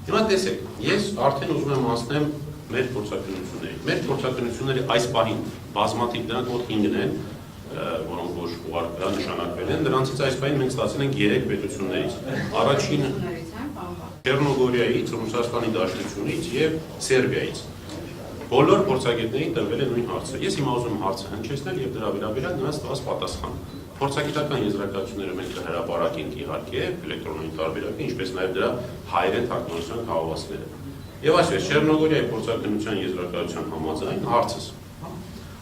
Հիմա տեսեք, ես արդեն ուզում եմ ասնեմ մեր փորձակնությունների։ Մեր փորձակնությունների այս պահին բազմաթիվ դրանք մոտ 5-ն են, որոնք որ ուղարկվել նշանակվել են, դրանցից այս պահին մենք ստացել ենք 3 պետություններից։ Առաջինը Չեռնոգորիայից, Ռուսաստանի Դաշնությունից եւ Սերբիայից։ Բոլոր փորձագետներին տրվել է նույն հարցը։ Ես հիմա ուզում եմ հարցը հնչեցնել եւ դրա վերաբերյալ նրանց տված պատասխան։ Փորձագիտական եզրակացությունները մենք կհրապարակենք իհարկե էլեկտրոնային տարբերակի, ինչպես նաև դրա հայերեն թարգմանության հավաստները։ Եվ այսպես Չեռնոգորիայի փորձագիտության եզրակացության համաձայն հարցս.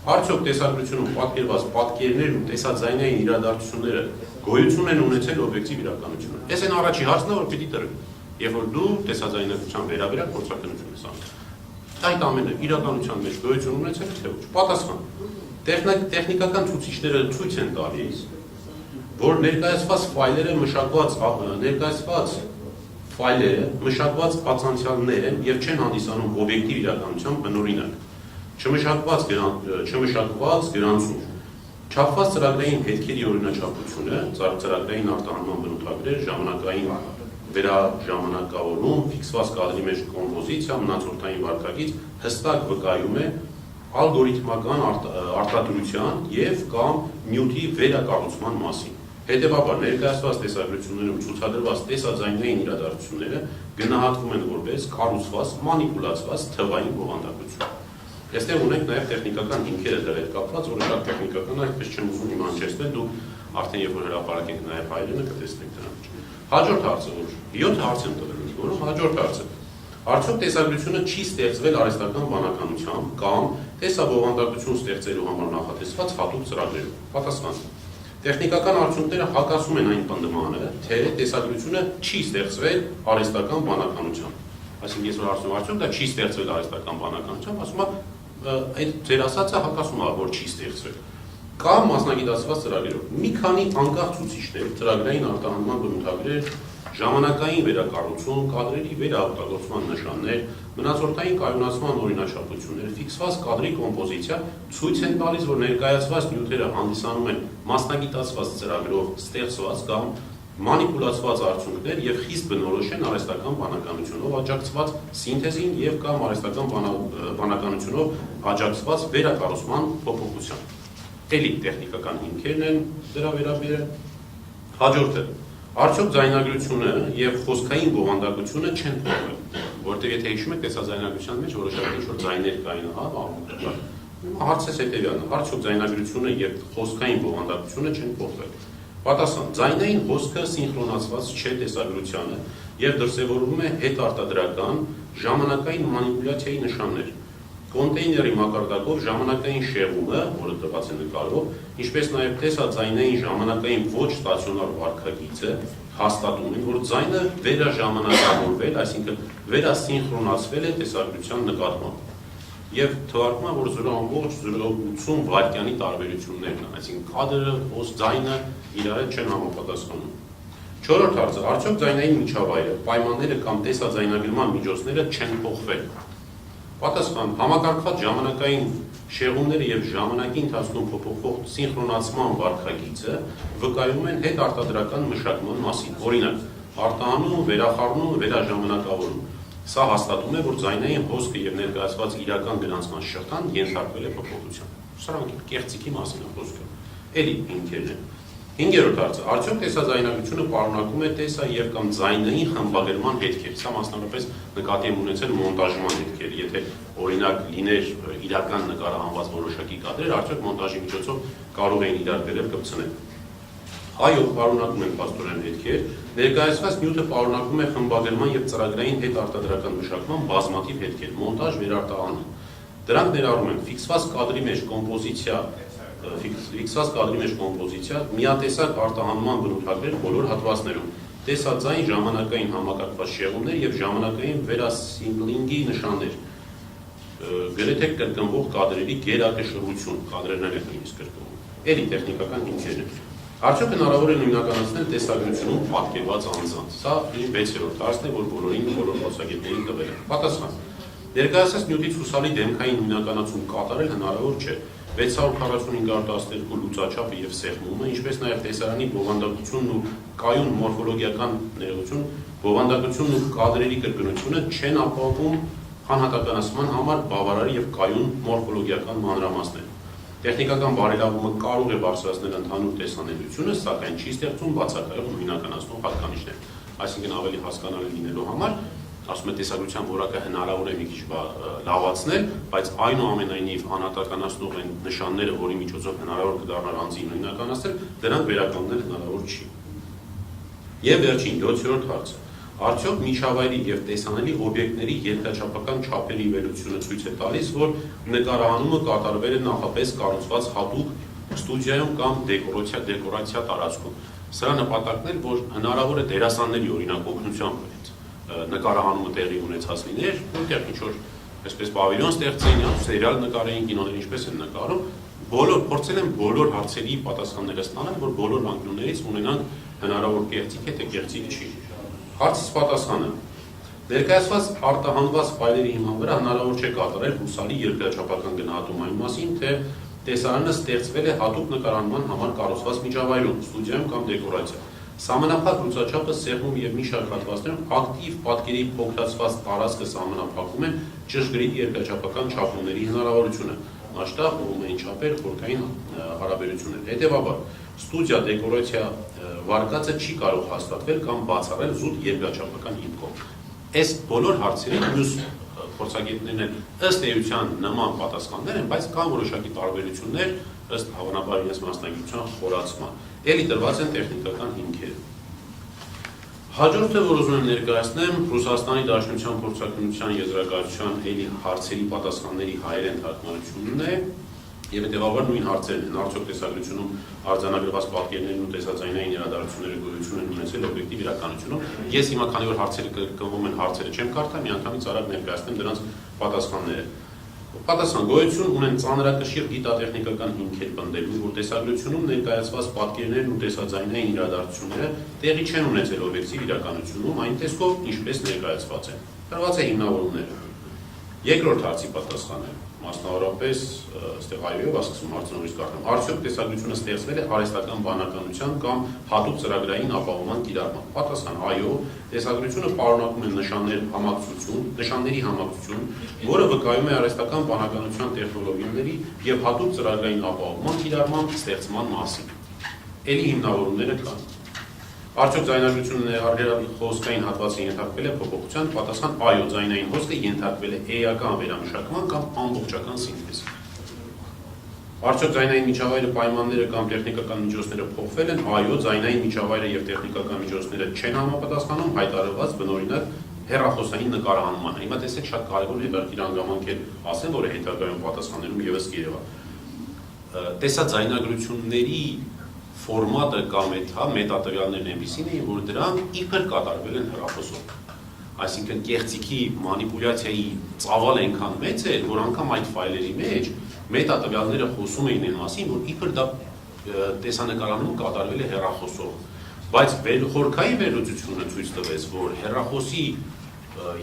Արդյոք տեսագրությունում պատկերված պատկերներն ու տեսաձայնային իրադարձությունները գոյություն են ունեցել օբյեկտիվ իրականությունում։ Այս այն առաջի հարցն է, որ պիտի տրվի, երբ որ դու տեսաձայնագրության վերաբերյալ փորձագիտություն ես անում։ Այդ ամենը իրականության մեջ գոյություն ունեցել թե ոչ։ Պատասխան. տեխնիկական ցուցիչները ցույց են տալիս, որ ներկայացված ֆայլերը մշակված ացանցիալներ են եւ չեն հանդիսանում օբյեկտիվ իրականության բնօրինակ։ Չմշակված գրանցում, չափված ծրագրային հետքերի օրինաչափությունը, ծրագրային արտահանման բնութագրեր, ժամանակային վերաժամանակավորում, ֆիքսված կադրի մեջ կոմպոզիցիա, մնացորդային վարքագիծ հստակ վկայում է ալգորիթմական արտադրության եւ կամ նյութի վերակառուցման մասին։ Հետևաբար ներկայացված տեսագրություններում ցուցադրված տեսաձայնային իրադարձությունները գնահատվում են որպես կառուցված, մանիպուլացված թվային բովանդակություն։ Այստեղ ունենք նաև տեխնիկական հիմքերը դրա հետ կապված, որը շատ տեխնիկական է, այդպես չեմ ուզում իմ հնչեցնել, դու արդեն երբ որ հրապարակենք նաև հայերենը կտեսնենք դրանից։ Հաջորդ հարցը, որ 7 հարց եմ տվել, որում հաջորդ հարցը. արդյոք տեսագրությունը չի ստեղծվել արհեստական բանականությամբ կամ տեսաբովանդակություն ստեղծելու համար նախատեսված հատուկ ծրագրերով։ Պատասխան. տեխնիկական արդյունքները հակասում են այն պնդմանը, թե տեսագրությունը չի ստեղծվել արհեստական բանականությամբ։ Այսինքն ես որ ասում եմ, արդյոք դա չի ստեղծվել արհեստական բանականությամբ, ասում եմ, այդ ձեր ասածը հակասում է, որ չի ստեղծվել։ Կամ մասնագիտացված ծրագրերով։ Մի քանի անկախ ցուցիչներ, ծրագրային արտահանման բնութագրեր, ժամանակային վերակառուցում, կադրերի վերաօգտագործման նշաններ, մնացորդային կայունացման օրինաչափություններ, ֆիքսված կադրի կոմպոզիցիա ցույց են տալիս, որ ներկայացված նյութերը հանդիսանում են մասնագիտացված ծրագրով ստեղծված կամ մանիպուլացված արդյունքներ եւ խիստ բնորոշ են արհեստական բանականությունով աջակցված սինթեզին եւ կամ արհեստական բանականությունով աջակցված վերակառուցման փոփոխության։ Էլի տեխնիկական հիմքերն են դրա վերաբերյալ։ Հաջորդը. արդյոք ձայնագրությունը եւ խոսքային բովանդակությունը չեն փոխվել, որտեղ եթե հիշում եք տեսաձայնագրության մեջ որոշակի ինչ-որ ձայներ կային, հարցը հետեւյալն է. արդյոք ձայնագրությունը եւ խոսքային բովանդակությունը չեն փոխվել։ Պատասխան. ձայնային հոսքը սինխրոնացված չէ տեսագրությանը եւ դրսեւորվում է հետարտադրական ժամանակային մանիպուլյացիայի նշաններ։ Կոնտեյների մակարդակով ժամանակային շեղումը, որը տված է նկարով, ինչպես նաև տեսաձայնային ժամանակային ոչ ստացիոնար վարքագիծը հաստատում են, որ ձայնը վերաժամանակավորվել, այսինքն վերասինխրոնացվել է տեսագրության նկատմամբ։ Եվ թվարկվում է, որ 0.080 վայրկյանի տարբերություններն են, այսինքն կադրը, ձայնը իրար չեն համապատասխանում։ Չորրորդ հարցը. արդյոք ձայնային միջավայրը, պայմանները կամ տեսաձայնագրման միջոցները չեն փոխվել։ Պատասխան. համակարգված ժամանակային շեղումները եւ ժամանակի ընթացքում փոփոխվող սինխրոնացման վարքագիծը վկայում են հետարտադրական մշակման մասին։ Օրինակ, արտահանում, վերախառնում, վերաժամանակավորում։ Սա հաստատում է, որ ձայնային հոսքը եւ ներկայացված իրական գրանցման շղթան ենթարկվել է փոփոխության։ Սրանք կեղծիքի մասին է խոսքը։ Էլի հիմքերն են։ 5-րդ հարցը. արդյոք տեսաձայնագրությունը պարունակում է տեսա եւ կամ ձայնային խմբագրման հետքեր։ Սա մասնավորապես նկատի եմ ունեցել մոնտաժման հետքեր։ Եթե օրինակ լիներ իրական նկարահանված որոշակի կադրեր, արդյոք մոնտաժի միջոցով կարող էին իրար բերել կպցնել։ Այո, պարունակում են փաստորեն հետքեր։ Ներկայացված նյութը պարունակում է խմբագրման եւ ծրագրային հետարտադրական մշակման բազմաթիվ հետքեր, մոնտաժ, վերարտահանում։ Դրանք ներառում են ֆիքսված կադրի մեջ կոմպոզիցիա, միատեսակ արտահանման բնութագրեր բոլոր հատվածներում, տեսաձայն ժամանակային համակարգված շեղումներ եւ ժամանակային վերասիմպլինգի նշաններ, գրեթե կրկնվող կադրերի գերակշռություն, կադրերն են նույնիսկ կրկնվում։ Էլի տեխնիկական հիմքերն են։ Արդյոք հնարավոր է նույնականացնել տեսագրությունում պատկերված անձանց։ Սա իմ 6-րդ հարցն է, որ բոլորին բոլոր փորձագետներին տվել եմ։ Պատասխան. ներկայացած նյութի ցուսալի դեմքային նույնականացում կատարել հնարավոր չէ։ 645-12 լուծաչափը եւ սեղմումը, ինչպես նաեւ տեսարանի բովանդակությունն ու կայուն մորֆոլոգիական ներողություն Բովանդակությունն ու կադրերի կրկնությունը չեն ապահովում անհատականացման համար բավարար եւ կայուն մորֆոլոգիական մանրամասներ։ Տեխնիկական բարելավումը կարող է բարձրացնել ընդհանուր տեսանելիությունը, սակայն չի ստեղծում բացակայող ու հիմնականացնող հատկանիշներ։ Այսինքն ավելի հասկանալի լինելու համար ասում է տեսագրության որակը հնարավոր է մի քիչ լավացնել, բայց այնուամենայնիվ անհատականացնող են նշանները, որի միջոցով հնարավոր կդառնար անձին նույնականացնել, դրանք վերականգնել հնարավոր չի։ Եվ վերջին 7-րդ հարցը։ Արդյոք միջավայրի եւ տեսանելի օբյեկտների երկրաչափական չափերի վերությունը ցույց է տալիս, որ նկարահանումը կատարվել է նախապես կառուցված հատուկ ստուդիայում կամ դեկորացիա տարածքում։ Սրա նպատակն էր, որ հնարավոր է դերասանների օրինակ օգնությամբ նկարահանումը տեղի ունեցած լիներ, որտեղ ինչ-որ այսպես պավիլյոն ստեղծեին, սերիալ նկարեին, կինոներ ինչպես են նկարում, փորձել են բոլոր հարցերի պատասխանները ստանալ, որ բոլոր անկյուններից ունենան հնարավոր կեղծիք է, թե կեղծիք չի։ Հարցից պատասխանը. ներկայացված արտահանված ֆայլերի հիման վրա հնարավոր չէ կատարել հուսալի երկրաչափական գնահատում այն մասին, թե տեսարանը ստեղծվել է հատուկ նկարահանման համար կառուցված միջավայրում, ստուդիայում կամ դեկորացիա։ Սահմանափակ լուծաչափը սեղմում եւ մի շարք հատվածներում ակտիվ պատկերի փոքրացված տարածքը սահմանափակում են ճշգրիտ երկրաչափական չափումների հնարավորությունը, մասշտաբ, ողմային չափեր, խորքային հարաբերություններ։ Հետևաբար, ստուդիա դեկորացիա վարկածը չի կարող հաստատվել կամ բացառել զուտ երկրաչափական հիմքով։ Այս բոլոր հարցերին մյուս փորձագետներն են ըստ էության նման պատասխաններ են, բայց կան որոշակի տարբերություններ ըստ հավանաբար իրենց մասնագիտության խորացման։ Էլի տրված են տեխնիկական հիմքերը։ Հաջորդը, որ ուզում եմ ներկայացնեմ, Ռուսաստանի Դաշնության փորձաքննության եզրակացության էլի հարցերի պատասխանների հայերեն թարգմանությունն է եւ հետեւաբար նույն հարցերն են։ Արդյոք տեսագրությունում արձանագրված պատկերներն ու տեսաձայնային իրադարձությունները գոյություն են ունեցել օբյեկտիվ իրականությունում։ Ես հիմա քանի որ հարցերը կրկնվում են, հարցերը չեմ կարդա, միանգամից արագ ներկայացնեմ դրանց պատասխանները։ Պատասխան գոյություն ունեն ծանրակշիռ գիտատեխնիկական հիմքեր պնդելու, որ տեսագրությունում ներկայացված պատկերներն ու տեսաձայնային իրադարձությունները տեղի չեն ունեցել օբյեկտիվ իրականությունում, այն տեսքով ինչպես ներկայացված են։ Տրված է հիմնավորումները։ Երկրորդ հարցի պատասխանը մասնավորապես այստեղ այոյով ասում հարցնողից կարդամ։ Արդյոք տեսագրությունը ստեղծվել է արհեստական բանականության կամ հատուկ ծրագրային ապահովման կիրառմամբ։ Պատասխան՝ այո, տեսագրությունը պարունակում է նշանների համակցություն, որը վկայում է արհեստական բանականության տեխնոլոգիաների եւ հատուկ ծրագրային ապահովման կիրառմամբ ստեղծման մասին։ Էլի հիմնավորումները կան։ Արդյոք ձայնագրությունը ներառյալ խոսքային հատվածը ենթարկվել է փոփոխության, պատասխան՝ այո, ձայնային հոսքը ենթարկվել է էական վերամշակման կամ ամբողջական սինթեզի։ Արդյոք ձայնային միջավայրը պայմանները կամ տեխնիկական միջոցները փոխվել են, այո, ձայնային միջավայրը եւ տեխնիկական միջոցները չեն համապատասխանում հայտարարված բնօրինակ հեռախոսային նկարահանմանը։ Հիմա տեսեք շատ կարևոր է վերջին հանգամանք է ասեմ, որը հետագայում պատասխաններում եւս կերևա։ Տեսաձայնագրությունների ֆորմատը կամ մետատվյալներն այնպիսին էին, որ դրանք իբր կատարվել են հեռախոսով։ Այսինքն կեղծիքի մանիպուլյացիայի ծավալը այնքան մեծ է, որ անգամ այդ ֆայլերի մեջ մետատվյալները խոսում էին այն մասին, որ իբր դա տեսանկարանում կատարվել է հեռախոսով։ Բայց խորքային վերլուծությունը ցույց տվեց, որ հեռախոսի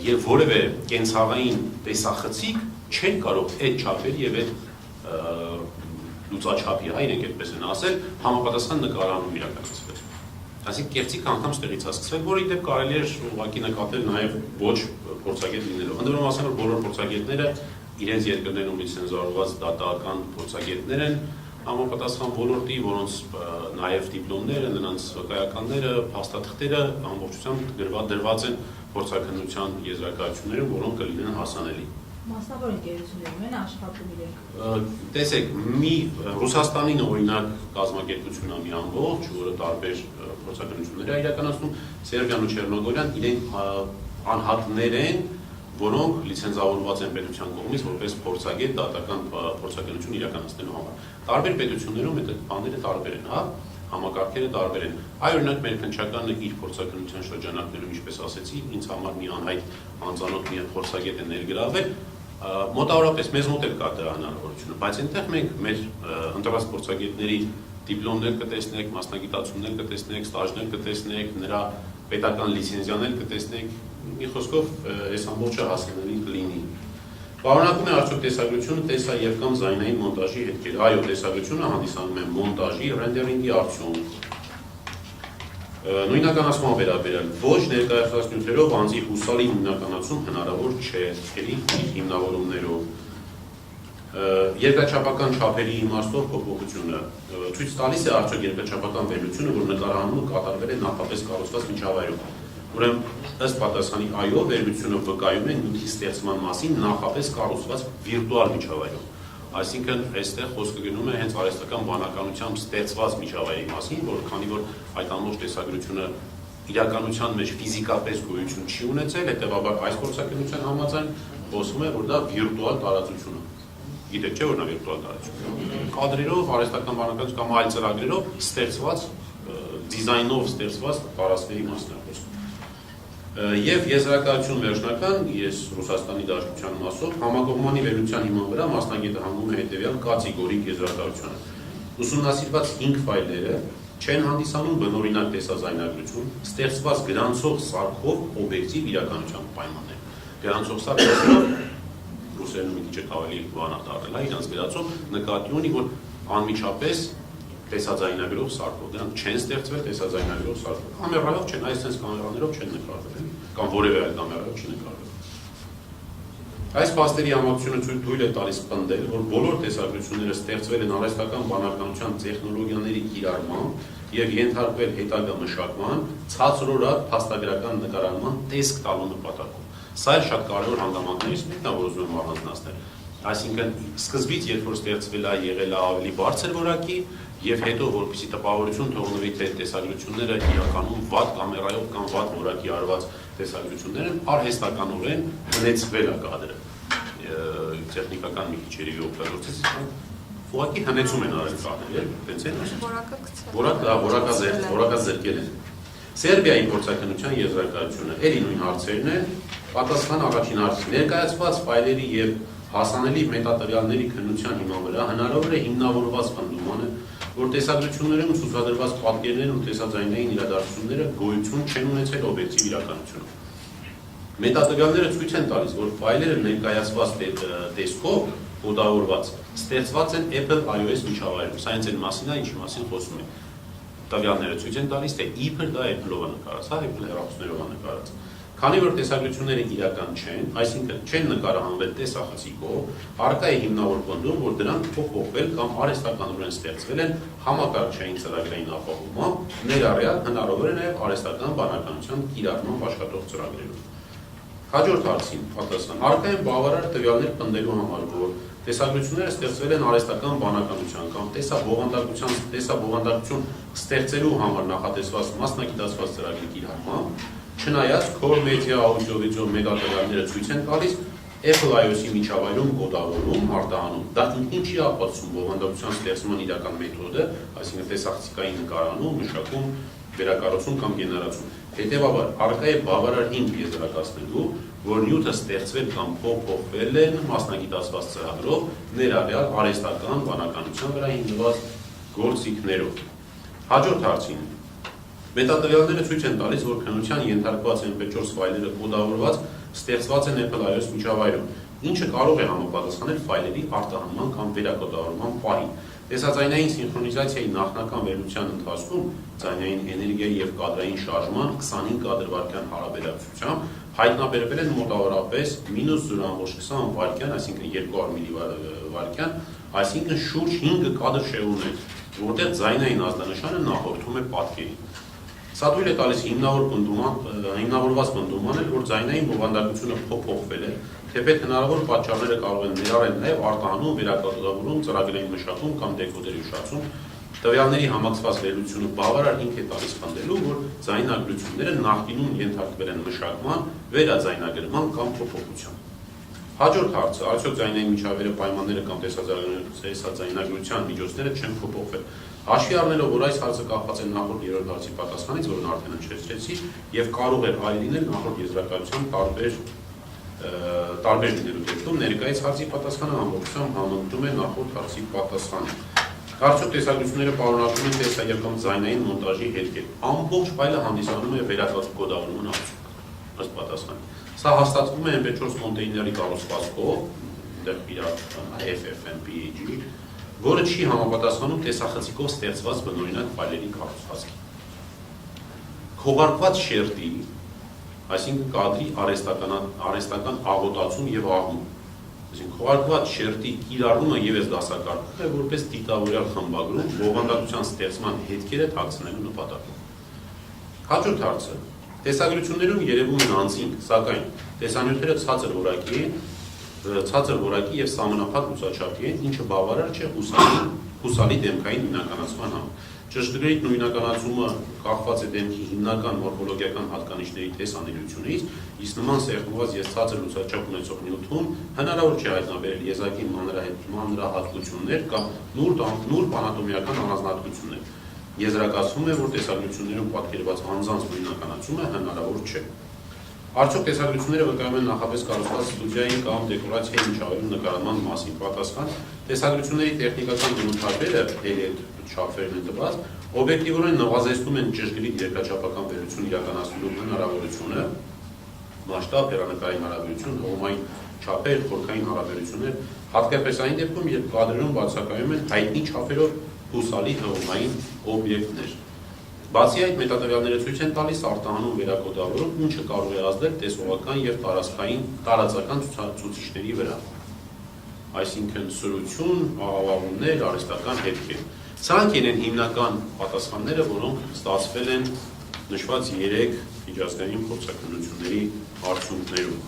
եւ որևէ կենցաղային տեսախցիկ չեն կարող այդ չափեր եւ այդ լուծաչափի, իրենք այդպես են ասել, համապատասխան նկարահանում իրականացվել։ Այսինքն կեղծիք անգամ ստեղից է սկսվել, որը ի դեպ կարելի է ուղղակի նկատել նաև ոչ փորձագետ լինելով։ Ընդ որում ասեմ, որ բոլոր փորձագետները իրենց երկրներում լիցենզավորված դատական փորձագետներ են, համապատասխան ոլորտի, որոնց նաև դիպլոմները, նրանց վկայականները, փաստաթղթերը ամբողջությամբ դրված են փորձաքննության եզրակացություններում, որոնք կլինեն հասանելի։ Մասնավոր ընկերություններում են աշխատում իրենք։ Տեսեք, Ռուսաստանին օրինակ կազմակերպությունն է մի ամբողջ, որը տարբեր փորձաքննություններ է իրականացնում, Սերբիան ու Չեռնոգորիան իրենք անհատներ են, որոնք լիցենզավորված են պետության կողմից որպես փորձագետ դատական փորձաքննություն իրականացնելու համար։ Տարբեր պետություններում այդ բաները տարբեր են, հա, համակարգերը տարբեր են։ Այ օրինակ մեր քննչականը իր փորձաքննության շրջանակներում, ինչպես ասեցի, ինձ համար մի անհայտ անծանոթ մի փորձագետ է ներգրավել, մոտավորապես մեզ մոտ էլ կա դրա հնարավորությունը, բայց այնտեղ մենք մեր ընտրված փորձագետների դիպլոմներ կտեսնեք, մասնագիտացումներ կտեսնեք, ստաժներ կտեսնեք, նրա պետական լիցենզիաներ կտեսնեք, մի խոսքով այս ամբողջը հասանելի կլինի։ Պարունակում է արդյոք տեսագրությունը տեսա եւ կամ զայնային մոնտաժի հետքեր։ Այո, տեսագրությունը հանդիսանում է մոնտաժի, ռենդերինգի արդյունք։ Նույնականացման վերաբերյալ ոչ ներկայացված նյութերով անձի հուսալի նույնականացում հնարավոր չէ հիմնավորումներով։ Երկրաչափական չափերի իմաստով փոփոխությունը ցույց տալիս է արդյոք երկրաչափական վերլուծությունը, որ նկարահանումը կատարվել է նախապես կառուցված միջավայրում։ Ուրեմն ըստ պատասխանի այո, վերլուծությունը վկայում է նյութի ստեղծման մասին նախապես կառուցված վիրտուալ միջավայրում։ Այսինքն այստեղ խոսքը գնում է հենց արհեստական բանականությամբ ստեղծված միջավայրի մասին, որ քանի որ այդ ամբողջ տեսագրությունը իրականության մեջ ֆիզիկապես գոյություն չի ունեցել, հետևաբար այս փորձակնության համաձայն խոսվում է, որ դա վիրտուալ տարածություն է։ Գիտեք չէ՞ որ նա վիրտուալ տարածություն է։ Կադրերով, արհեստական բանականությամբ կամ այլ ծրագրերով ստեղծված, դիզայնով ստեղծված տարածքների մասն է խոսքը։ Եվ եզրակացություն վերջնական, ես Ռուսաստանի Դաշնության մասով համակողմանի վերլուծության հիման վրա մասնագետը հանգում է հետևյալ կատեգորիկ եզրակացությանը։ Ուսումնասիրված 5 ֆայլերը չեն հանդիսանում բնօրինակ տեսաձայնագրություն, ստեղծված գրանցող սարքով օբյեկտիվ իրականության պայմաններ։ Գրանցող սարքով ռուսերեն մի քիչ ավելի բանակ դառել է, իրանց գրածով նկատի ունի, որ անմիջապես տեսաձայնագրող սարքով, դրանք չեն ստեղծվել տեսաձայնագրող սարքով, կամերայով չեն, այսպես կամերաներով չեն նկարվել, կամ որևէ այլ կամերայով չի նկարվել։ Այս փաստերի համակցությունը թույլ է տալիս պնդել, որ բոլոր տեսագրությունները ստեղծվել են արհեստական բանականության տեխնոլոգիաների կիրառմամբ եւ ենթարկվել հետագա մշակման, ցածրորակ փաստագրական նկարահանման տեսք տալու նպատակով։ Սա էլ շատ կարևոր հանգամանքներից մեկն է, որ ուզում եմ առանձնացնել։ Այսինքն սկզբից, երբ որ ստեղծվել է եղել է ավելի բարձր որակի, եւ հետո որպեսզի տպավորություն թողնվի թե տեսագրությունները իրականում վատ կամերայով կամ վատ որակի արված տեսագրություններ են, արհեստականորեն հնեցվել է կադրը։ Տեխնիկական մի քիչ երևի օգտագործեց, ուղղակի հնեցում են արել կադրերը, տենց են ասում։ Որակը զրկել են։ Սերբիայի փորձակնության եզրակացությունը էլի նույն հարցերն են, պատասխան առաջին հարցին։ Ներկայացված ֆայլերի եւ հասանելի մետատվյալների քննության հիման վրա հնարավոր է հիմնավորված պնդումանը, որ տեսագրություններում ցուցադրված պատկերներն ու տեսաձայնային իրադարձությունները գոյություն չեն ունեցել օբյեկտիվ իրականությունում։ Մետատվյալները ցույց են տալիս, որ ֆայլերը ներկայացված տեսքով կոդավորված ստեղծված են Apple iOS միջավայրում։ Սա հենց այն մասին է, ինչի մասին խոսում ենք։ Տվյալները ցույց են տալիս, թե իբր դա Apple-ով է նկարած, հա, Apple հեռախոսներով է նկարած։ Քանի որ տեսագրությունները իրական չեն, այսինքն չեն նկարահանվել տեսախցիկով, առկա է հիմնավոր պնդում, որ դրանք փոփոխվել կամ արհեստականորեն ստեղծվել են համակարգչային ծրագրային ապահովմամբ, ներառյալ հնարավոր է նաև արհեստական բանականության կիրառմամբ աշխատող ծրագրերում։ Հաջորդ հարցին պատասխան. առկա են բավարար տվյալներ պնդելու համար, որ տեսագրությունները ստեղծվել են արհեստական բանականության կամ տեսաբովանդակություն ստեղծելու համար նախատեսված մասնագիտացված ծրագրի կիրառմամբ, չնայած Core Media audio-video մետատվյալները ցույց են տալիս Apple iOS-ի միջավայրում կոդավորում, արտահանում։ Դա ինքնին չի ապացուցում բովանդակության ստեղծման իրական մեթոդը, այսինքն տեսախցիկային նկարահանում, մշակում, վերակառուցում կամ գեներացում։ Հետևաբար, առկա է բավարար հիմք եզրակացնելու, որ նյութը ստեղծվել կամ փոփոխվել են մասնագիտացված ծրագրով, ներառյալ արհեստական բանականության վրա հիմնված գործիքներով։ Հաջորդ հարցին. մետատվյալները ցույց են տալիս, որ քննության ենթարկված MP4 ֆայլերը կոդավորված ստեղծված են Apple iOS միջավայրում, ինչը կարող է համապատասխանել ֆայլերի արտահանման կամ վերակոդավորման պահին։ Տեսաձայնային սինխրոնիզացիայի նախնական վերլուծության ընթացքում ձայնային էներգիայի եւ կադրային շարժման 25 կադրվարկյան հարաբերակցությամբ հայտնաբերվել են մոտավորապես -0.20 վայրկյան, այսինքն 200 միլիվայրկյան, այսինքն շուրջ 5 կադր շեղումներ, որտեղ ձայնային ազդանշանը նախորդում է պատկերին։ Սա թույլ է տալիս հիմնավորված պնդումանը, որ ձայնային բովանդակությունը փոփոխվել է, թեպետ հնարավոր պատճառները կարող են ներառել նաև արտահանում, վերակոդավորում, ծրագրային մշակում կամ դեկոդերի ուշացում։ Տվյալների համակցված վերլուծությունը բավարար հիմք է տալիս պնդելու, որ ձայնագրությունները նախկինում ենթարկվել են մշակման, վերաձայնագրման կամ փոփոխության։ Հաջորդ հարցը, արդյոք ձայնային միջավայրի պայմանները կամ տեսաձայնագրության միջոցները չեն փոփոխվել։ Հաշվի առնելով, որ այս հարցը կապված է նախորդ երրորդ հարցի պատասխանից, որն արդեն նշեցի, եւ կարող է այլ լինել նախորդ եզրակացության տարբեր լինելու դեպքում, ներկայիս հարցի պատասխանը ամբողջությամբ համընկնում է նախորդ հարցի պատասխանին։ Արդյոք տեսագրությունները պարունակում են տեսա կամ ձայնային մոնտաժի հետքեր։ Ամբողջ ֆայլը հանդիսանում է վերակոդավորման արդյունք, ըստ պատասխանի։ Սա հաստատվում է MP4 կոնտեյների կառուցվածքով, FFmpeg, որը չի համապատասխանում տեսախցիկով ստեղծված բնօրինակ ֆայլերի կառուցվածքին։ քողարկված շերտի, այսինքն կադրի արհեստական աղոտացում եւ աղմուկ։ Այսինքն քողարկված շերտի կիրառումը եւս դասակարգվում է որպես դիտավորյալ խմբագրում բովանդակության ստեղծման հետքերը թաքցնելու նպատակով։ Հաջորդ հարցը. տեսագրություններում երևում են անձինք, սակայն տեսանյութերը ցածր որակի եւ սահմանափակ լուսաչափի են, ինչը բավարար չէ հուսալի դեմքային նույնականացման համար։ Ճշգրիտ նույնականացումը կախված է դեմքի հիմնական մորֆոլոգիական հատկանիշների տեսանելիությունից, իսկ նման սեղմված եւ ցածր լուսաչափ ունեցող նյութում հնարավոր չէ հայտնաբերել եզակի մանրահատկություններ կամ նուրբ անատոմիական առանձնահատկություններ։ Եզրակացվում է, որ տեսագրություններում պատկերված անձանց նույնականացումը հնարավոր չէ։ Արդյոք տեսագրությունները վկայում են նախապես կառուցված ստուդիայի կամ դեկորացիայի միջավայրում նկարահանման մասին։ Պատասխան. տեսագրությունների տեխնիկական բնութագրերը չափերն են տված, օբյեկտիվորեն նվազեցնում են ճշգրիտ երկրաչափական վերություն իրականացնելու հնարավորությունը, մասշտաբ, հեռանկարային հարաբերություն, հողմային չափեր, խորքային հարաբերություններ, հատկապես այն դեպքում, երբ կադրերում բացակայում են հայտնի չափերով հուսալի հողմային օբյեկտներ։ Բացի այդ, մետատվյալները ցույց են տալիս արտահանում վերակոդավորում, ինչը կարող է ազդել տեսողական եւ տարածական ցուցիչների վրա։ Այսինքն սրություն, աղավաղումներ, արհեստական հետքեր։ Սրանք են հիմնական պատասխանները, որոնք ստացվել են նշված 3 միջազգային փորձաքննությունների արդյունքներում։